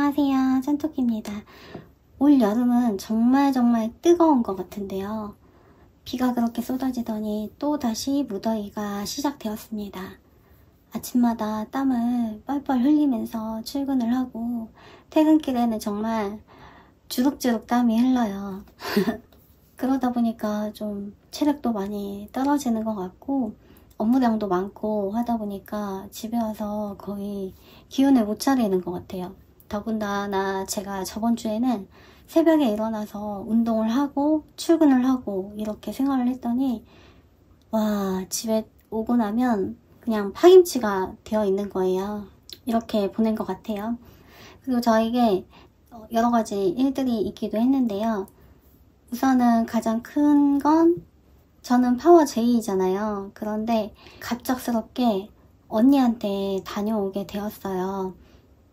안녕하세요, 짠토끼입니다. 올 여름은 정말 뜨거운 것 같은데요. 비가 그렇게 쏟아지더니 또 다시 무더위가 시작되었습니다. 아침마다 땀을 뻘뻘 흘리면서 출근을 하고 퇴근길에는 정말 주룩주룩 땀이 흘러요. 그러다 보니까 좀 체력도 많이 떨어지는 것 같고 업무량도 많고 하다 보니까 집에 와서 거의 기운을 못 차리는 것 같아요. 더군다나 제가 저번 주에는 새벽에 일어나서 운동을 하고 출근을 하고 이렇게 생활을 했더니 와, 집에 오고 나면 그냥 파김치가 되어 있는 거예요. 이렇게 보낸 것 같아요. 그리고 저에게 여러 가지 일들이 있기도 했는데요. 우선은 가장 큰 건 저는 파워 J이잖아요. 그런데 갑작스럽게 언니한테 다녀오게 되었어요.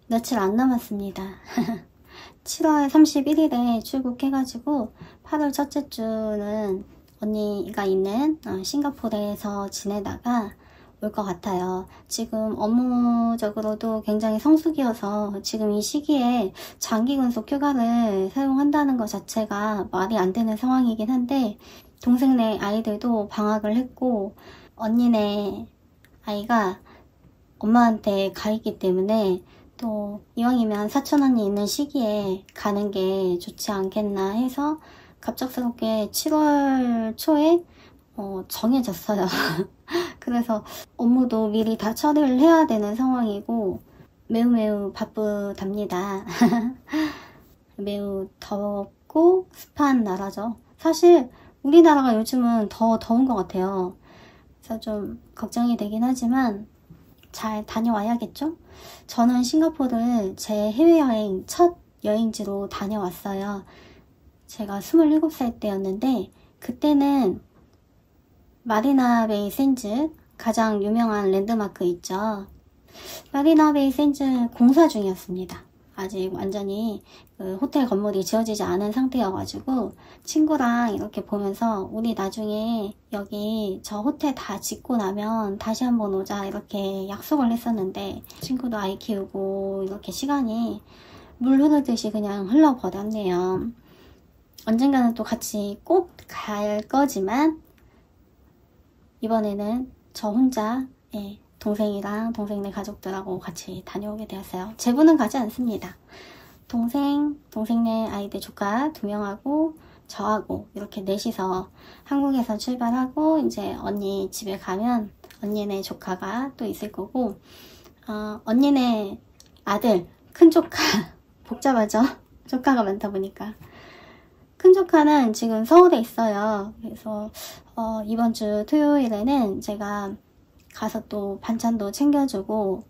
며칠 안 남았습니다. 7월 31일에 출국해가지고 8월 첫째 주는 언니가 있는 싱가포르에서 지내다가 올 것 같아요. 지금 업무적으로도 굉장히 성수기여서 지금 이 시기에 장기 근속 휴가를 사용한다는 것 자체가 말이 안 되는 상황이긴 한데 동생네 아이들도 방학을 했고 언니네 아이가 엄마한테 가 있기 때문에 또 이왕이면 사촌 언니 있는 시기에 가는 게 좋지 않겠나 해서 갑작스럽게 7월 초에 정해졌어요. 그래서 업무도 미리 다 처리를 해야 되는 상황이고 매우 바쁘답니다. 매우 덥고 습한 나라죠. 사실 우리나라가 요즘은 더 더운 것 같아요. 그래서 좀 걱정이 되긴 하지만 잘 다녀와야겠죠? 저는 싱가포르를 제 해외여행 첫 여행지로 다녀왔어요. 제가 27살 때였는데 그때는 마리나 베이 샌즈, 가장 유명한 랜드마크 있죠. 마리나 베이 샌즈 공사 중이었습니다. 아직 완전히 그 호텔 건물이 지어지지 않은 상태여가지고 친구랑 이렇게 보면서 우리 나중에 여기 저 호텔 다 짓고 나면 다시 한번 오자 이렇게 약속을 했었는데 친구도 아이 키우고 이렇게 시간이 물 흐르듯이 그냥 흘러버렸네요. 언젠가는 또 같이 꼭 갈 거지만 이번에는 저 혼자 동생이랑 동생네 가족들하고 같이 다녀오게 되었어요. 제부는 가지 않습니다. 동생네 아이들 조카 2명하고 저하고 이렇게 넷이서 한국에서 출발하고 이제 언니 집에 가면 언니네 조카가 또 있을 거고 언니네 아들 큰 조카 복잡하죠? 조카가 많다 보니까 큰 조카는 지금 서울에 있어요. 그래서 이번 주 토요일에는 제가 가서 또 반찬도 챙겨주고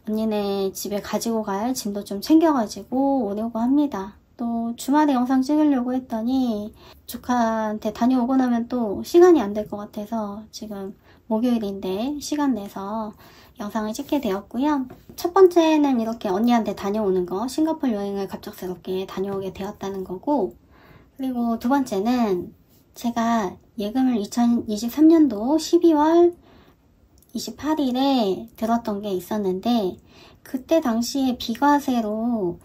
언니네 집에 가지고 갈 짐도 좀 챙겨가지고 오려고 합니다. 또 주말에 영상 찍으려고 했더니 조카한테 다녀오고 나면 또 시간이 안 될 것 같아서 지금 목요일인데 시간 내서 영상을 찍게 되었고요. 첫 번째는 이렇게 언니한테 다녀오는 거, 싱가포르 여행을 갑작스럽게 다녀오게 되었다는 거고, 그리고 두 번째는 제가 예금을 2023년도 12월 28일에 들었던 게 있었는데 그때 당시에 비과세로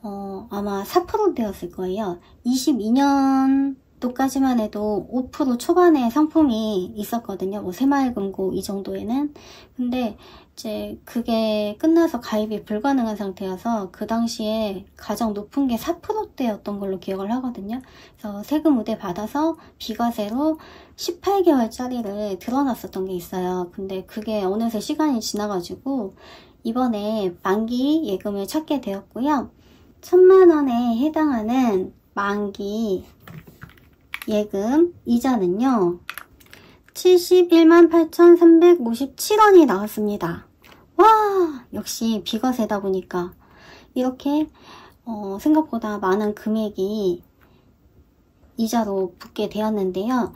아마 4%대였을 거예요. 22년도까지만 해도 5% 초반의 상품이 있었거든요. 뭐 새마을금고 이 정도에는. 근데 이제 그게 끝나서 가입이 불가능한 상태여서 그 당시에 가장 높은 게 4%대였던 걸로 기억을 하거든요. 그래서 세금 우대 받아서 비과세로 18개월짜리를 들어놨었던 게 있어요. 근데 그게 어느새 시간이 지나가지고 이번에 만기 예금을 찾게 되었고요. 1000만원에 해당하는 만기 예금 이자는요 71만 8,357원이 나왔습니다. 와, 역시 비과세다 보니까 이렇게 생각보다 많은 금액이 이자로 붙게 되었는데요.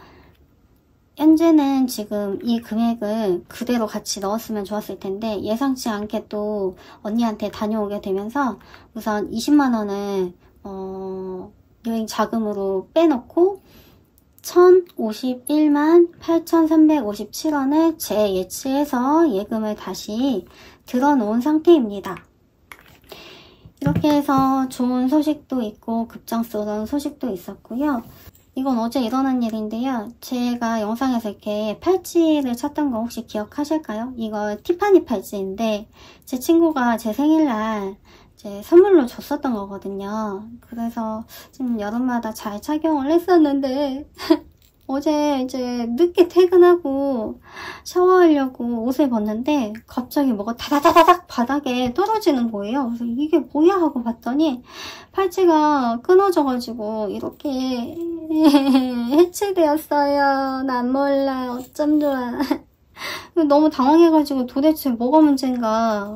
현재는 지금 이 금액을 그대로 같이 넣었으면 좋았을 텐데 예상치 않게 또 언니한테 다녀오게 되면서 우선 20만원을 여행 자금으로 빼놓고 1051만 8,357원을 재예치해서 예금을 다시 들어놓은 상태입니다. 이렇게 해서 좋은 소식도 있고 급작스러운 소식도 있었고요. 이건 어제 일어난 일인데요. 제가 영상에서 이렇게 팔찌를 찾던 거 혹시 기억하실까요? 이거 티파니 팔찌인데 제 친구가 제 생일날 이제 선물로 줬었던 거거든요. 그래서 지금 여름마다 잘 착용을 했었는데 어제 이제 늦게 퇴근하고 샤워하려고 옷을 벗는데 갑자기 뭐가 다다다닥 바닥에 떨어지는 거예요. 그래서 이게 뭐야 하고 봤더니 팔찌가 끊어져가지고 이렇게 해체되었어요. 난 몰라. 어쩜 좋아. 너무 당황해가지고 도대체 뭐가 문제인가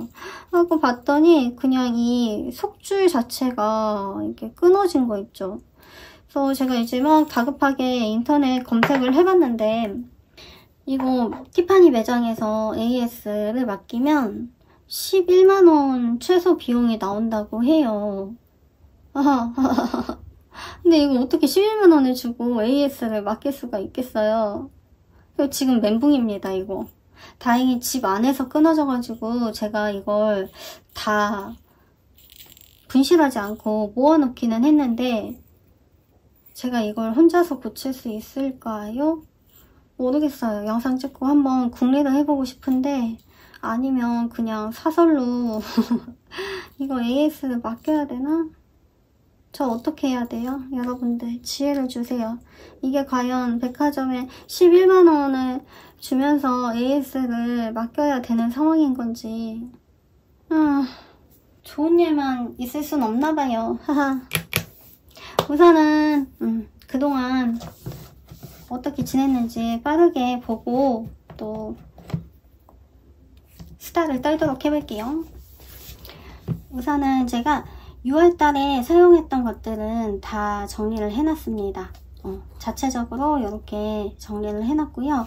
하고 봤더니 그냥 이 속줄 자체가 이렇게 끊어진 거 있죠. 그래서 제가 이제 막 다급하게 인터넷 검색을 해봤는데 이거 티파니 매장에서 AS를 맡기면 11만원 최소 비용이 나온다고 해요. 근데 이거 어떻게 11만원을 주고 AS를 맡길 수가 있겠어요. 지금 멘붕입니다, 이거. 다행히 집 안에서 끊어져가지고 제가 이걸 다 분실하지 않고 모아놓기는 했는데 제가 이걸 혼자서 고칠 수 있을까요? 모르겠어요. 영상 찍고 한번 궁리를 해보고 싶은데 아니면 그냥 사설로 이거 AS를 맡겨야 되나? 저 어떻게 해야 돼요? 여러분들 지혜를 주세요. 이게 과연 백화점에 11만원을 주면서 AS를 맡겨야 되는 상황인 건지 좋은 일만 있을 순 없나 봐요. 우선은 그동안 어떻게 지냈는지 빠르게 보고 또 수다를 떨도록 해볼게요. 우선은 제가 6월달에 사용했던 것들은 다 정리를 해놨습니다. 자체적으로 이렇게 정리를 해놨고요.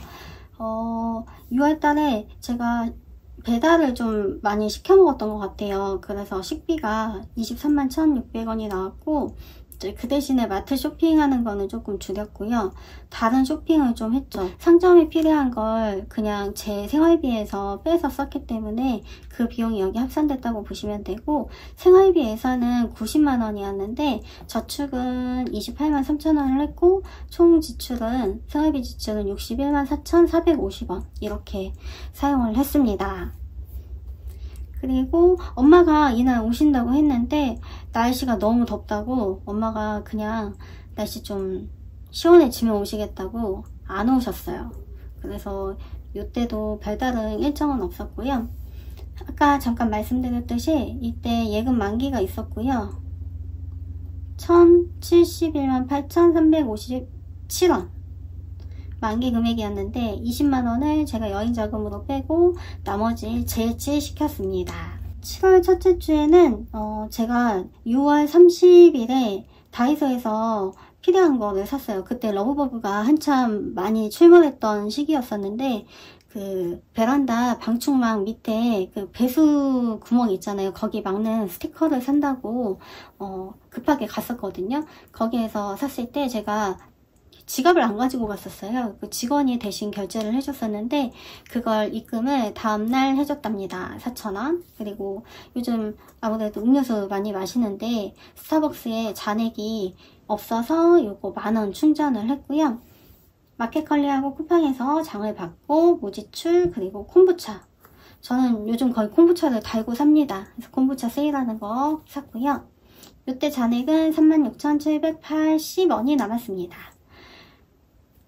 6월달에 제가 배달을 좀 많이 시켜 먹었던 것 같아요. 그래서 식비가 23만 1,600원이 나왔고 그 대신에 마트 쇼핑하는 거는 조금 줄였고요. 다른 쇼핑을 좀 했죠. 상점이 필요한 걸 그냥 제 생활비에서 빼서 썼기 때문에 그 비용이 여기 합산됐다고 보시면 되고 생활비 예산은 90만 원이었는데 저축은 28만 3천 원을 했고 총 지출은 생활비 지출은 61만 4,450원 이렇게 사용을 했습니다. 그리고 엄마가 이날 오신다고 했는데 날씨가 너무 덥다고 엄마가 그냥 날씨 좀 시원해지면 오시겠다고 안 오셨어요. 그래서 이때도 별다른 일정은 없었고요. 아까 잠깐 말씀드렸듯이 이때 예금 만기가 있었고요. 1,071만 8,357원 만기 금액이었는데 20만원을 제가 여행자금으로 빼고 나머지 제치시켰습니다. 7월 첫째 주에는 제가 6월 30일에 다이소에서 필요한 거를 샀어요. 그때 러브버그가 한참 많이 출몰했던 시기였었는데 그 베란다 방충망 밑에 그 배수 구멍 있잖아요. 거기 막는 스티커를 산다고 급하게 갔었거든요. 거기에서 샀을 때 제가 지갑을 안 가지고 갔었어요. 그 직원이 대신 결제를 해줬었는데 그걸 입금을 다음날 해줬답니다. 4,000원. 그리고 요즘 아무래도 음료수 많이 마시는데 스타벅스에 잔액이 없어서 요거 10,000원 충전을 했고요. 마켓컬리하고 쿠팡에서 장을 받고 무지출 그리고 콤부차. 저는 요즘 거의 콤부차를 달고 삽니다. 그래서 콤부차 세일하는 거 샀고요. 이때 잔액은 36,780원이 남았습니다.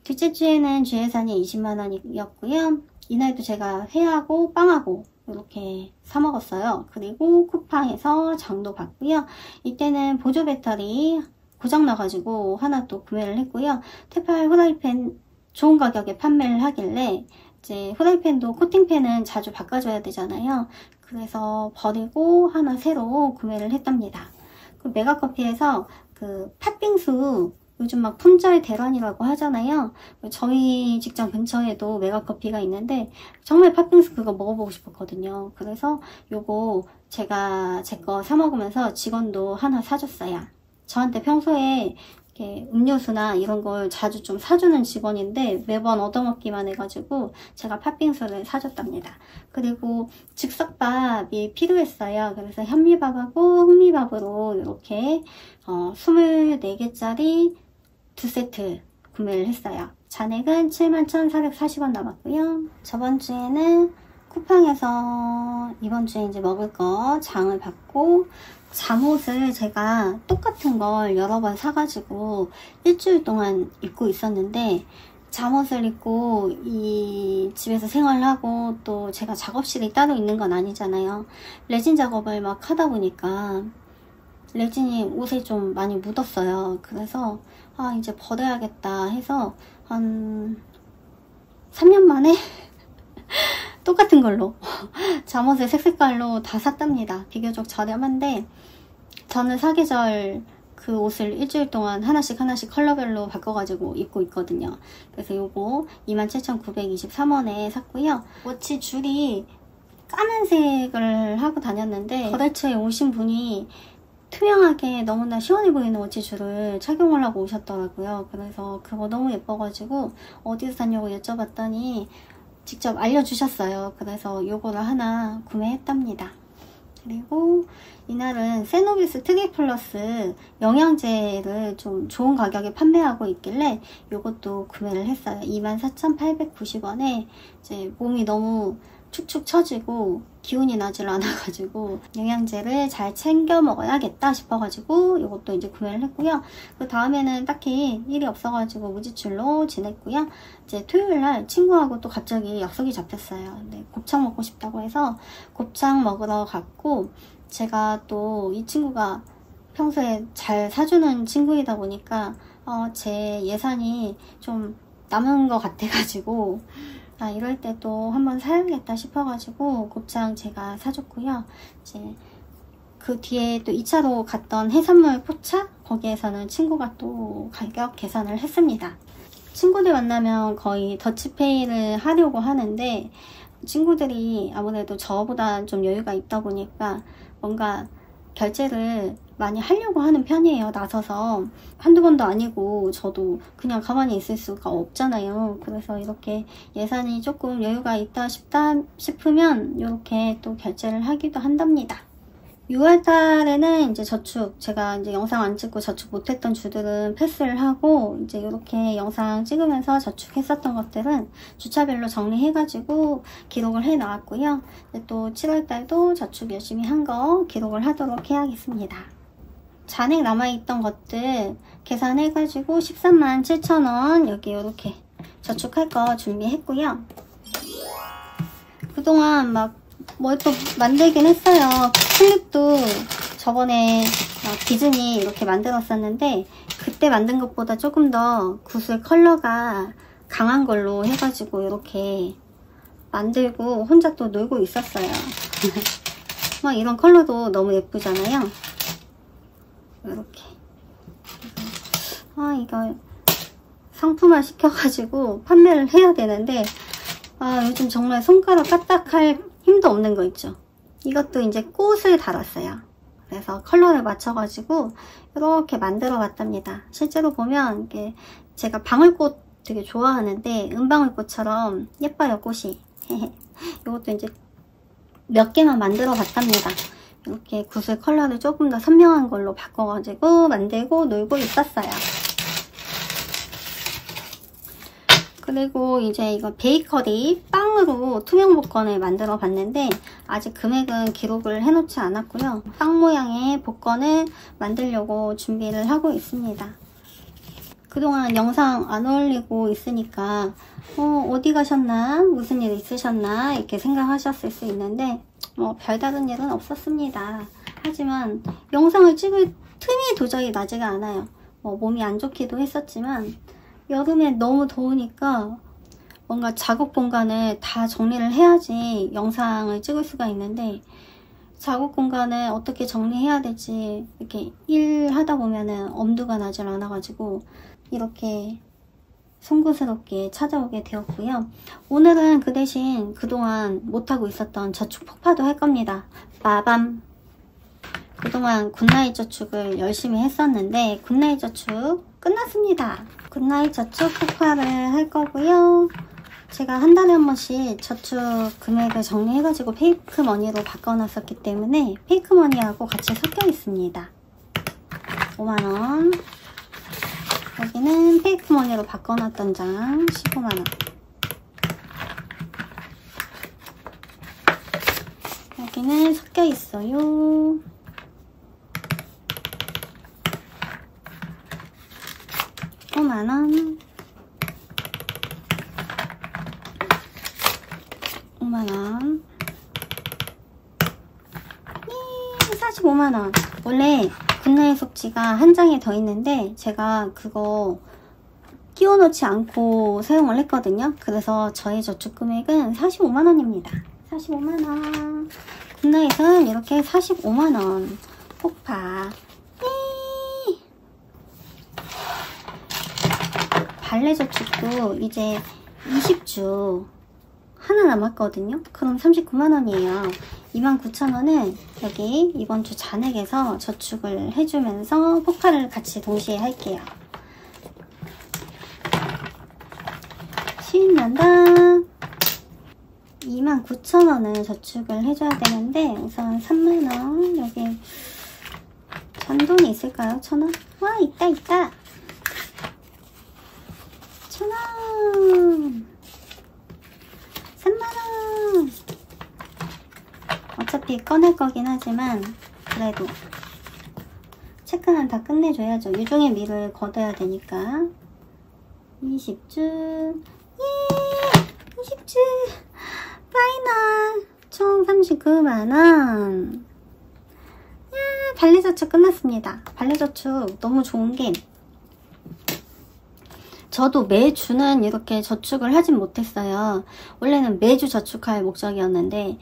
둘째 주에는 주예산이 20만원이었고요. 이날도 제가 회하고 빵하고 이렇게 사 먹었어요. 그리고 쿠팡에서 장도 받고요. 이때는 보조 배터리 고장나가지고 하나 또 구매를 했고요. 테팔 후라이팬 좋은 가격에 판매를 하길래 이제 후라이팬도 코팅팬은 자주 바꿔줘야 되잖아요. 그래서 버리고 하나 새로 구매를 했답니다. 그 메가커피에서 그 팥빙수 요즘 막 품절 대란이라고 하잖아요. 저희 직장 근처에도 메가커피가 있는데 정말 팥빙수 그거 먹어보고 싶었거든요. 그래서 요거 제가 제 거 사 먹으면서 직원도 하나 사줬어요. 저한테 평소에 이렇게 음료수나 이런 걸 자주 좀 사주는 직원인데 매번 얻어먹기만 해가지고 제가 팥빙수를 사줬답니다. 그리고 즉석밥이 필요했어요. 그래서 현미밥하고 흑미밥으로 이렇게 24개짜리 2세트 구매를 했어요. 잔액은 71,440원 남았고요. 저번 주에는 쿠팡에서 이번 주에 이제 먹을 거 장을 받고 잠옷을 제가 똑같은 걸 여러 번 사가지고 일주일 동안 입고 있었는데 잠옷을 입고 이 집에서 생활하고 또 제가 작업실이 따로 있는 건 아니잖아요. 레진 작업을 막 하다 보니까 레진이 옷에 좀 많이 묻었어요. 그래서 이제 버려야겠다 해서 한 3년 만에 똑같은 걸로 잠옷을 색색깔로 다 샀답니다. 비교적 저렴한데 저는 사계절 그 옷을 일주일 동안 하나씩 컬러별로 바꿔가지고 입고 있거든요. 그래서 요거 27,923원에 샀고요. 워치 줄이 까만색을 하고 다녔는데 거래처에 오신 분이 투명하게 너무나 시원해 보이는 워치줄을 착용을 하고 오셨더라고요. 그래서 그거 너무 예뻐가지고 어디서 샀냐고 여쭤봤더니 직접 알려주셨어요. 그래서 요거를 하나 구매했답니다. 그리고 이날은 세노비스 트리플러스 영양제를 좀 좋은 가격에 판매하고 있길래 요것도 구매를 했어요. 24,890원에 이제 몸이 너무 축축 처지고 기운이 나질 않아가지고 영양제를 잘 챙겨 먹어야겠다 싶어가지고 이것도 이제 구매를 했고요. 그 다음에는 딱히 일이 없어가지고 무지출로 지냈고요. 이제 토요일날 친구하고 또 갑자기 약속이 잡혔어요. 네, 곱창 먹고 싶다고 해서 곱창 먹으러 갔고 제가 또 이 친구가 평소에 잘 사주는 친구이다 보니까 제 예산이 좀 남은 것 같아가지고 이럴 때 또 한번 사야겠다 싶어가지고 곱창 제가 사줬고요. 이제 그 뒤에 또 2차로 갔던 해산물 포차? 거기에서는 친구가 또 가격 계산을 했습니다. 친구들 만나면 거의 더치페이를 하려고 하는데 친구들이 아무래도 저보다 좀 여유가 있다 보니까 뭔가 결제를 많이 하려고 하는 편이에요. 나서서 한두 번도 아니고 저도 그냥 가만히 있을 수가 없잖아요. 그래서 이렇게 예산이 조금 여유가 있다 싶으면 이렇게 또 결제를 하기도 한답니다. 6월달에는 이제 저축, 제가 이제 영상 안 찍고 저축 못했던 주들은 패스를 하고 이제 이렇게 영상 찍으면서 저축했었던 것들은 주차별로 정리해가지고 기록을 해 나왔고요. 또 7월달도 저축 열심히 한 거 기록을 하도록 해야겠습니다. 잔액 남아있던 것들 계산해가지고 137,000원 여기 이렇게 저축할 거 준비했고요. 그동안 막 뭘 또 만들긴 했어요. 클립도 저번에 디즈니 이렇게 만들었었는데 그때 만든 것보다 조금 더 구슬 컬러가 강한 걸로 해가지고 이렇게 만들고 혼자 또 놀고 있었어요. 막 이런 컬러도 너무 예쁘잖아요. 이렇게 이거 상품화 시켜가지고 판매를 해야 되는데 요즘 정말 손가락 까딱할 힘도 없는 거 있죠. 이것도 이제 꽃을 달았어요. 그래서 컬러를 맞춰가지고 이렇게 만들어 봤답니다. 실제로 보면 이게 제가 방울꽃 되게 좋아하는데 은방울꽃처럼 예뻐요, 꽃이. 이것도 이제 몇 개만 만들어 봤답니다. 이렇게 구슬 컬러를 조금 더 선명한 걸로 바꿔가지고 만들고 놀고 있었어요. 그리고 이제 이거 베이커리 빵으로 투명 복권을 만들어 봤는데 아직 금액은 기록을 해놓지 않았고요. 빵 모양의 복권을 만들려고 준비를 하고 있습니다. 그동안 영상 안 올리고 있으니까 어디 가셨나? 무슨 일 있으셨나? 이렇게 생각하셨을 수 있는데 별다른 일은 없었습니다. 하지만 영상을 찍을 틈이 도저히 나지가 않아요. 몸이 안 좋기도 했었지만 여름에 너무 더우니까 뭔가 작업 공간을 다 정리를 해야지 영상을 찍을 수가 있는데 작업 공간을 어떻게 정리해야 될지 이렇게 일하다 보면은 엄두가 나질 않아가지고 이렇게 송구스럽게 찾아오게 되었고요. 오늘은 그 대신 그동안 못하고 있었던 저축 폭파도 할 겁니다. 빠밤! 그동안 굿나잇 저축을 열심히 했었는데 굿나잇 저축 끝났습니다. 굿나잇 저축 폭발을 할 거고요. 제가 한 달에 한 번씩 저축 금액을 정리해가지고 페이크머니로 바꿔놨었기 때문에 페이크머니하고 같이 섞여 있습니다. 5만원. 여기는 페이크머니로 바꿔놨던 장 15만원. 여기는 섞여 있어요. 5만원. 5만원. 예, 45만원. 원래 굿나잇 속지가 한 장에 더 있는데 제가 그거 끼워놓지 않고 사용을 했거든요. 그래서 저의 저축 금액은 45만원입니다. 45만원. 굿나잇은 이렇게 45만원 폭파. 예. 발레 저축도 이제 20주 하나 남았거든요. 그럼 39만원이에요. 29,000원은 여기 이번 주 잔액에서 저축을 해주면서 폭발을 같이 동시에 할게요. 신난다. 29,000원을 저축을 해줘야 되는데 우선 3만원. 여기 잔돈이 있을까요? 1,000원? 와, 있다 있다. 1,000원. 3만원. 어차피 꺼낼 거긴 하지만 그래도 체크는 다 끝내줘야죠. 유종의 미를 거둬야 되니까. 20주. 예! 20주 파이널 총 39만원. 야, 발레저축 끝났습니다. 발레저축 너무 좋은게 저도 매주는 이렇게 저축을 하진 못했어요. 원래는 매주 저축할 목적이었는데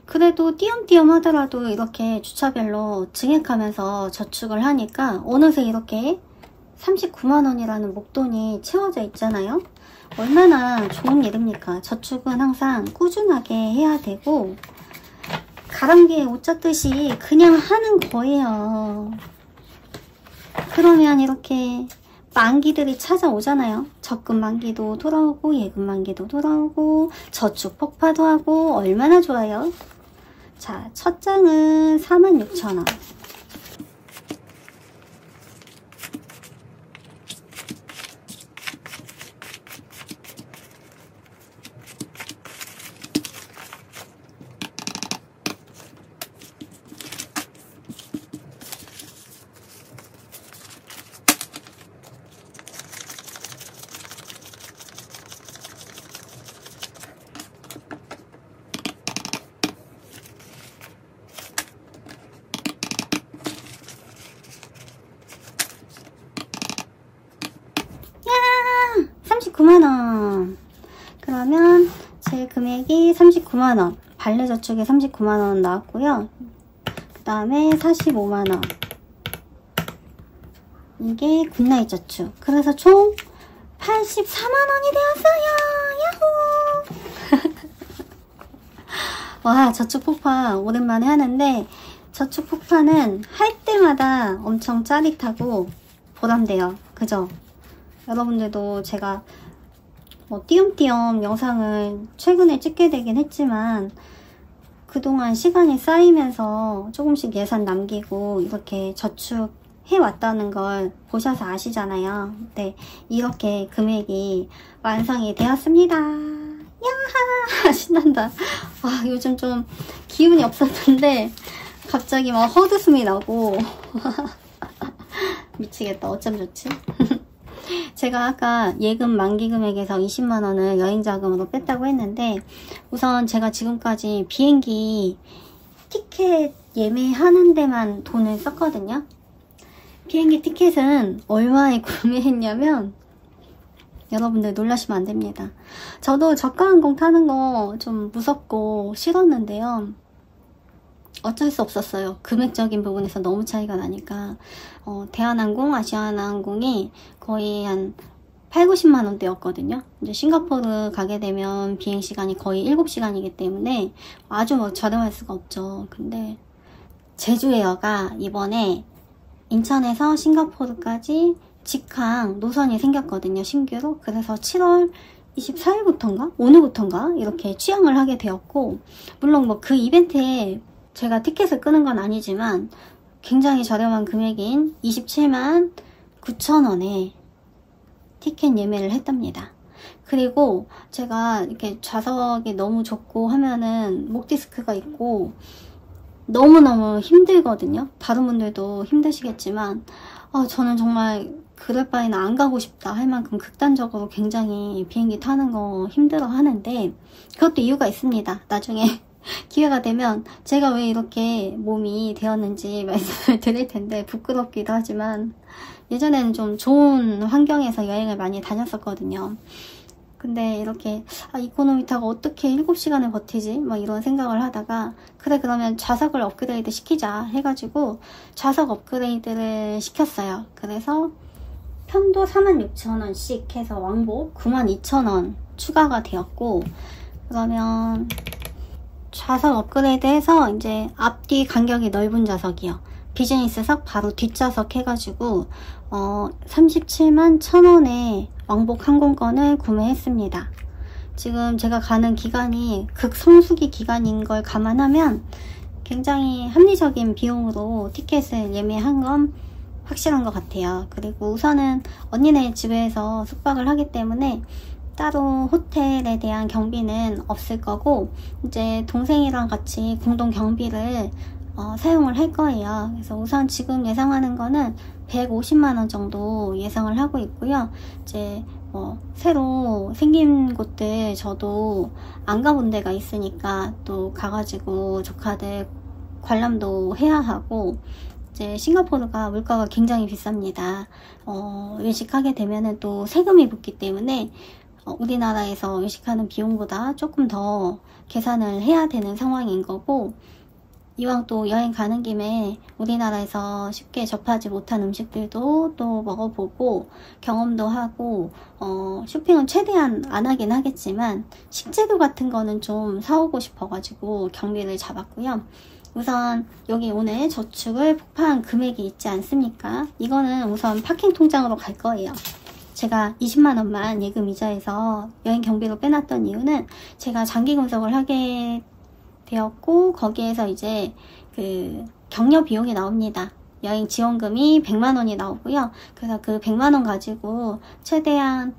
그래도 띄엄띄엄 하더라도 이렇게 주차별로 증액하면서 저축을 하니까 어느새 이렇게 39만원이라는 목돈이 채워져 있잖아요. 얼마나 좋은 일입니까? 저축은 항상 꾸준하게 해야 되고 가랑비에 옷 젖듯이 그냥 하는 거예요. 그러면 이렇게 만기들이 찾아오잖아요. 적금 만기도 돌아오고 예금 만기도 돌아오고 저축 폭파도 하고 얼마나 좋아요. 자, 첫 장은 46,000원. 야! 39만원. 그러면 제 금액이 39만원. 발레저축에 39만원 나왔고요. 그 다음에 45만원. 이게 굿나잇 저축. 그래서 총 84만원이 되었어요. 야호! 와, 저축 폭파 오랜만에 하는데 저축 폭파는 할 때마다 엄청 짜릿하고 보람돼요. 그죠? 여러분들도 제가 뭐 띄엄띄엄 영상을 최근에 찍게 되긴 했지만 그동안 시간이 쌓이면서 조금씩 예산 남기고 이렇게 저축해왔다는 걸 보셔서 아시잖아요. 네, 이렇게 금액이 완성이 되었습니다. 야하! 신난다. 아, 요즘 좀 기운이 없었는데 갑자기 막 헛웃음이 나고 미치겠다. 어쩜 좋지? 제가 아까 예금 만기 금액에서 20만원을 여행자금으로 뺐다고 했는데 우선 제가 지금까지 비행기 티켓 예매하는 데만 돈을 썼거든요. 비행기 티켓은 얼마에 구매했냐면 여러분들 놀라시면 안 됩니다. 저도 저가항공 타는 거 좀 무섭고 싫었는데요. 어쩔 수 없었어요. 금액적인 부분에서 너무 차이가 나니까 대한항공, 아시아나항공이 거의 한 8, 90만 원대였거든요. 이제 싱가포르 가게 되면 비행시간이 거의 7시간이기 때문에 아주 뭐 저렴할 수가 없죠. 근데 제주에어가 이번에 인천에서 싱가포르까지 직항 노선이 생겼거든요, 신규로. 그래서 7월 24일부터인가? 오늘부터인가? 이렇게 취항을 하게 되었고, 물론 뭐 그 이벤트에 제가 티켓을 끄는 건 아니지만 굉장히 저렴한 금액인 27만 9천원에 티켓 예매를 했답니다. 그리고 제가 이렇게 좌석이 너무 좁고 하면은 목 디스크가 있고 너무너무 힘들거든요. 다른 분들도 힘드시겠지만 저는 정말 그럴 바에는 안 가고 싶다 할 만큼 극단적으로 굉장히 비행기 타는 거 힘들어 하는데, 그것도 이유가 있습니다. 나중에 기회가 되면 제가 왜 이렇게 몸이 되었는지 말씀을 드릴 텐데, 부끄럽기도 하지만 예전에는 좀 좋은 환경에서 여행을 많이 다녔었거든요. 근데 이렇게 이코노미 타고 어떻게 7시간을 버티지? 막 이런 생각을 하다가, 그래 그러면 좌석을 업그레이드 시키자 해가지고 좌석 업그레이드를 시켰어요. 그래서 편도 46,000원씩 해서 왕복 92,000원 추가가 되었고, 그러면 좌석 업그레이드 해서 이제 앞뒤 간격이 넓은 좌석이요. 비즈니스석 바로 뒷좌석 해가지고 37만 1,000원에 왕복 항공권을 구매했습니다. 지금 제가 가는 기간이 극성수기 기간인 걸 감안하면 굉장히 합리적인 비용으로 티켓을 예매한 건 확실한 것 같아요. 그리고 우선은 언니네 집에서 숙박을 하기 때문에 따로 호텔에 대한 경비는 없을 거고, 이제 동생이랑 같이 공동 경비를 사용을 할 거예요. 그래서 우선 지금 예상하는 거는 150만원 정도 예상을 하고 있고요. 이제 새로 생긴 곳들 저도 안 가본 데가 있으니까 또 가가지고 조카들 관람도 해야 하고, 이제 싱가포르가 물가가 굉장히 비쌉니다. 외식하게 되면은 또 세금이 붙기 때문에 우리나라에서 외식하는 비용보다 조금 더 계산을 해야 되는 상황인 거고, 이왕 또 여행 가는 김에 우리나라에서 쉽게 접하지 못한 음식들도 또 먹어보고 경험도 하고, 쇼핑은 최대한 안 하긴 하겠지만 식재료 같은 거는 좀 사오고 싶어가지고 경비를 잡았고요. 우선 여기 오늘 저축을 폭파한 금액이 있지 않습니까? 이거는 우선 파킹 통장으로 갈 거예요. 제가 20만원만 예금 이자에서 여행 경비로 빼놨던 이유는 제가 장기 금속을 하게 되었고, 거기에서 이제 그 격려 비용이 나옵니다. 여행 지원금이 100만원이 나오고요. 그래서 그 100만원 가지고 최대한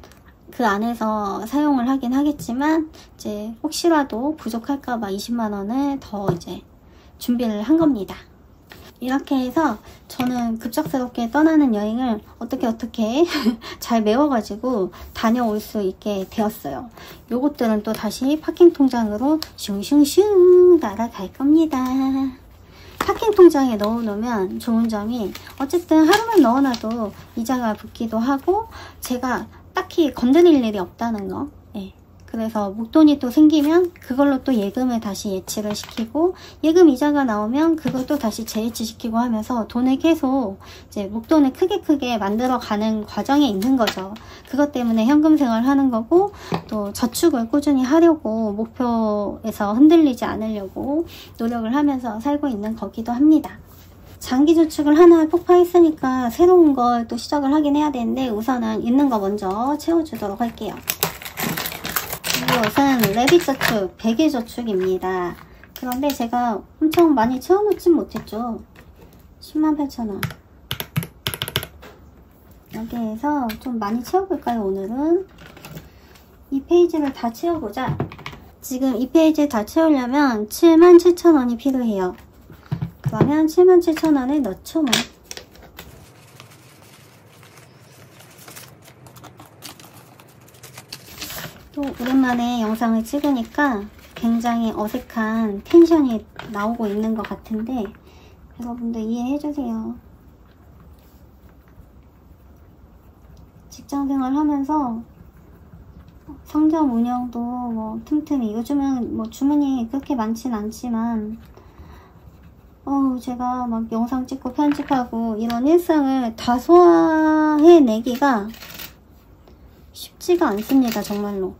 그 안에서 사용을 하긴 하겠지만, 이제 혹시라도 부족할까봐 20만원을 더 이제 준비를 한 겁니다. 이렇게 해서 저는 급작스럽게 떠나는 여행을 어떻게 잘 메워가지고 다녀올 수 있게 되었어요. 요것들은 또 다시 파킹 통장으로 슝슝슝 날아갈 겁니다. 파킹 통장에 넣어놓으면 좋은 점이 어쨌든 하루만 넣어놔도 이자가 붙기도 하고 제가 딱히 건드릴 일이 없다는 거. 그래서 목돈이 또 생기면 그걸로 또 예금을 다시 예치를 시키고, 예금 이자가 나오면 그것도 다시 재예치 시키고 하면서 돈을 계속 이제 목돈을 크게 만들어가는 과정에 있는 거죠. 그것 때문에 현금 생활을 하는 거고, 또 저축을 꾸준히 하려고 목표에서 흔들리지 않으려고 노력을 하면서 살고 있는 거기도 합니다. 장기 저축을 하나 폭파했으니까 새로운 걸 또 시작을 하긴 해야 되는데, 우선은 있는 거 먼저 채워주도록 할게요. 이것은 레빗 저축, 베개 저축입니다. 그런데 제가 엄청 많이 채워놓진 못했죠. 108,000원. 여기에서 좀 많이 채워볼까요, 오늘은? 이 페이지를 다 채워보자. 지금 이 페이지를 다 채우려면 77,000원이 필요해요. 그러면 77,000원을 넣죠, 뭐. 또 오랜만에 영상을 찍으니까 굉장히 어색한 텐션이 나오고 있는 것 같은데 여러분들 이해해주세요. 직장생활 하면서 상점 운영도 뭐 틈틈이, 요즘은 뭐 주문이 그렇게 많진 않지만 제가 막 영상 찍고 편집하고 이런 일상을 다 소화해내기가 쉽지가 않습니다, 정말로.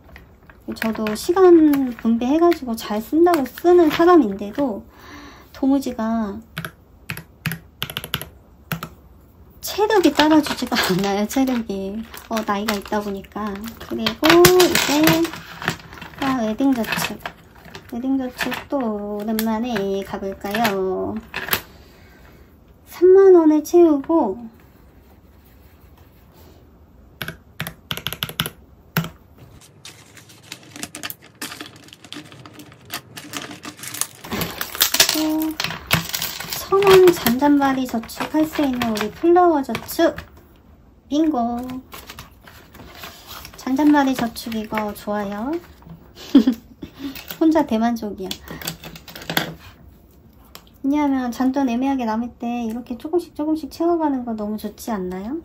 저도 시간 분배해가지고 잘 쓴다고 쓰는 사람인데도 도무지가 체력이 따라주지가 않아요. 체력이 나이가 있다 보니까. 그리고 이제 웨딩저축. 웨딩저축도 오랜만에 가볼까요? 3만원을 채우고 또 1000원 잔잔바리 저축할 수 있는 우리 플라워 저축 빙고. 잔잔바리 저축 이거 좋아요. 혼자 대만족이야. 왜냐하면 잔돈 애매하게 남을 때 이렇게 조금씩 채워가는 거 너무 좋지 않나요?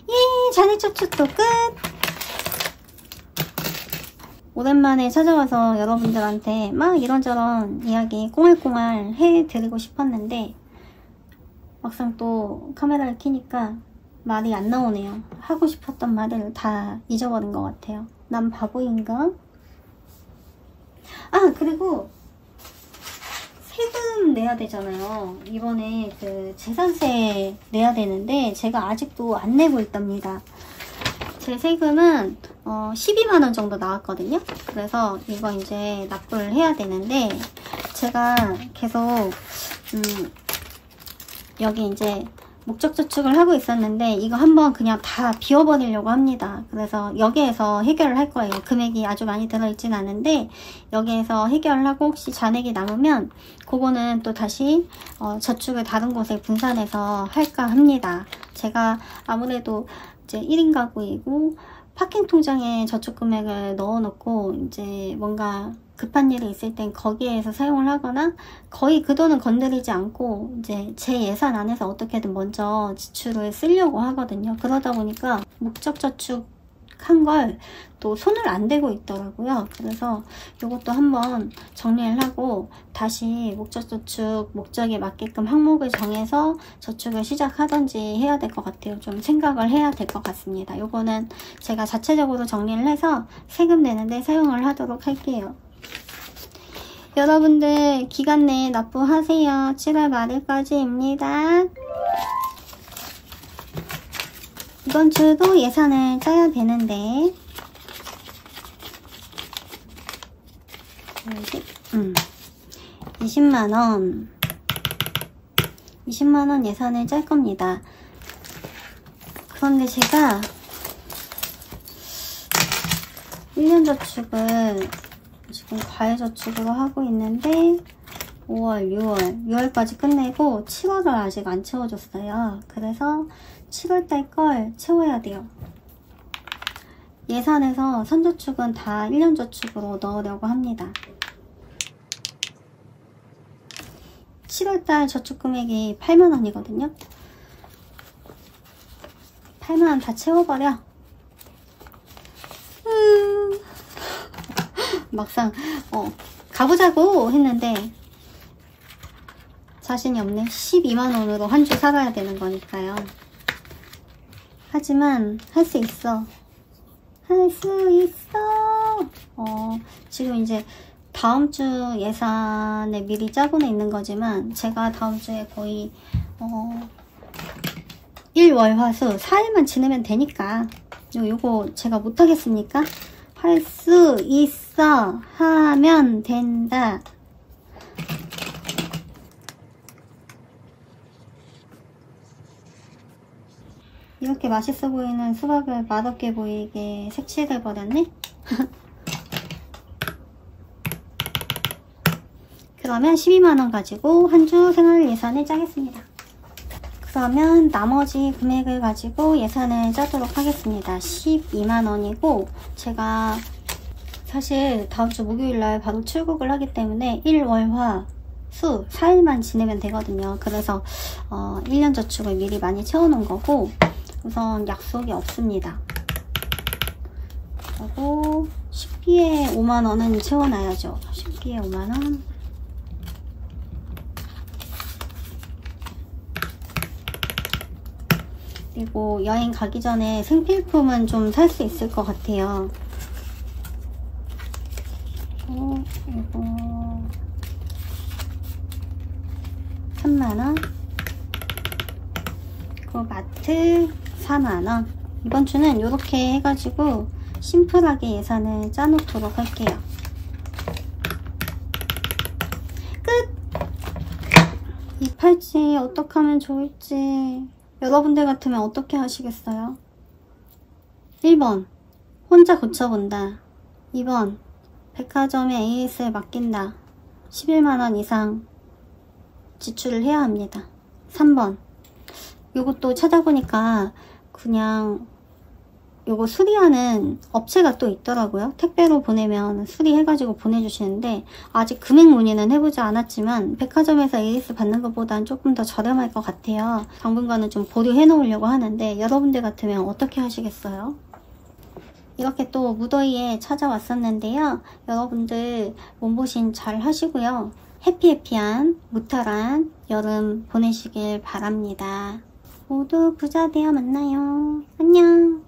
예, 잔액 저축도 끝! 오랜만에 찾아와서 여러분들한테 막 이런저런 이야기 꽁알꽁알 해드리고 싶었는데 막상 또 카메라를 켜니까 말이 안 나오네요. 하고 싶었던 말을 다 잊어버린 것 같아요. 난 바보인가? 그리고 세금 내야 되잖아요. 이번에 그 재산세 내야 되는데 제가 아직도 안 내고 있답니다. 제 세금은 12만원 정도 나왔거든요. 그래서 이거 이제 납부를 해야 되는데 제가 계속 여기 이제 목적저축을 하고 있었는데 이거 한번 그냥 다 비워버리려고 합니다. 그래서 여기에서 해결을 할 거예요. 금액이 아주 많이 들어있진 않은데 여기에서 해결을 하고 혹시 잔액이 남으면 그거는 또 다시 저축을 다른 곳에 분산해서 할까 합니다. 제가 아무래도 이제 1인 가구이고 파킹 통장에 저축 금액을 넣어놓고 이제 뭔가 급한 일이 있을 땐 거기에서 사용을 하거나 거의 그 돈은 건드리지 않고 이제 제 예산 안에서 어떻게든 먼저 지출을 쓰려고 하거든요. 그러다 보니까 목적 저축한 걸 또 손을 안 대고 있더라고요. 그래서 이것도 한번 정리를 하고 다시 목적 저축 목적에 맞게끔 항목을 정해서 저축을 시작하든지 해야 될 것 같아요. 좀 생각을 해야 될 것 같습니다. 이거는 제가 자체적으로 정리를 해서 세금 내는데 사용을 하도록 할게요. 여러분들 기간 내에 납부하세요. 7월 말일까지입니다. 이번 주도 예산을 짜야 되는데 20만원 예산을 짤 겁니다. 그런데 제가 1년 저축을 지금 과외저축으로 하고 있는데 5월, 6월까지 끝내고 7월을 아직 안 채워줬어요. 그래서 7월달 걸 채워야 돼요. 예산에서 선저축은 다 1년 저축으로 넣으려고 합니다. 7월달 저축 금액이 8만원이거든요. 8만원 다 채워버려. 막상 가보자고 했는데 자신이 없네. 12만원으로 한 주 살아야 되는 거니까요. 하지만 할 수 있어. 할 수 있어. 지금 이제 다음 주 예산에 미리 짜고는 있는 거지만 제가 다음 주에 거의 1월화수 4일만 지내면 되니까 요거 제가 못하겠습니까? 할 수 있어. 하면 된다. 이렇게 맛있어 보이는 수박을 맛없게 보이게 색칠해버렸네? 그러면 12만원 가지고 한 주 생활 예산을 짜겠습니다. 그러면 나머지 금액을 가지고 예산을 짜도록 하겠습니다. 12만원이고 제가 사실 다음 주 목요일날 바로 출국을 하기 때문에 1월화 수 4일만 지내면 되거든요. 그래서 1년 저축을 미리 많이 채워놓은 거고 우선 약속이 없습니다. 그리고 식비에 5만원은 채워놔야죠. 식비에 5만원. 그리고 여행 가기 전에 생필품은 좀 살 수 있을 것 같아요. 이거 3만원. 그리고 마트 4만원. 이번 주는 이렇게 해가지고 심플하게 예산을 짜놓도록 할게요. 끝! 이 팔찌 어떻게 하면 좋을지 여러분들 같으면 어떻게 하시겠어요? 1번 혼자 고쳐본다. 2번 백화점에 AS를 맡긴다. 11만원 이상 지출을 해야 합니다. 3번 요것도 찾아보니까 그냥 요거 수리하는 업체가 또 있더라고요. 택배로 보내면 수리해가지고 보내주시는데 아직 금액 문의는 해보지 않았지만 백화점에서 AS 받는 것보단 조금 더 저렴할 것 같아요. 당분간은 좀 보류해 놓으려고 하는데 여러분들 같으면 어떻게 하시겠어요? 이렇게 또 무더위에 찾아왔었는데요. 여러분들 몸보신 잘 하시고요. 해피해피한 무탈한 여름 보내시길 바랍니다. 모두 부자 되어 만나요. 안녕.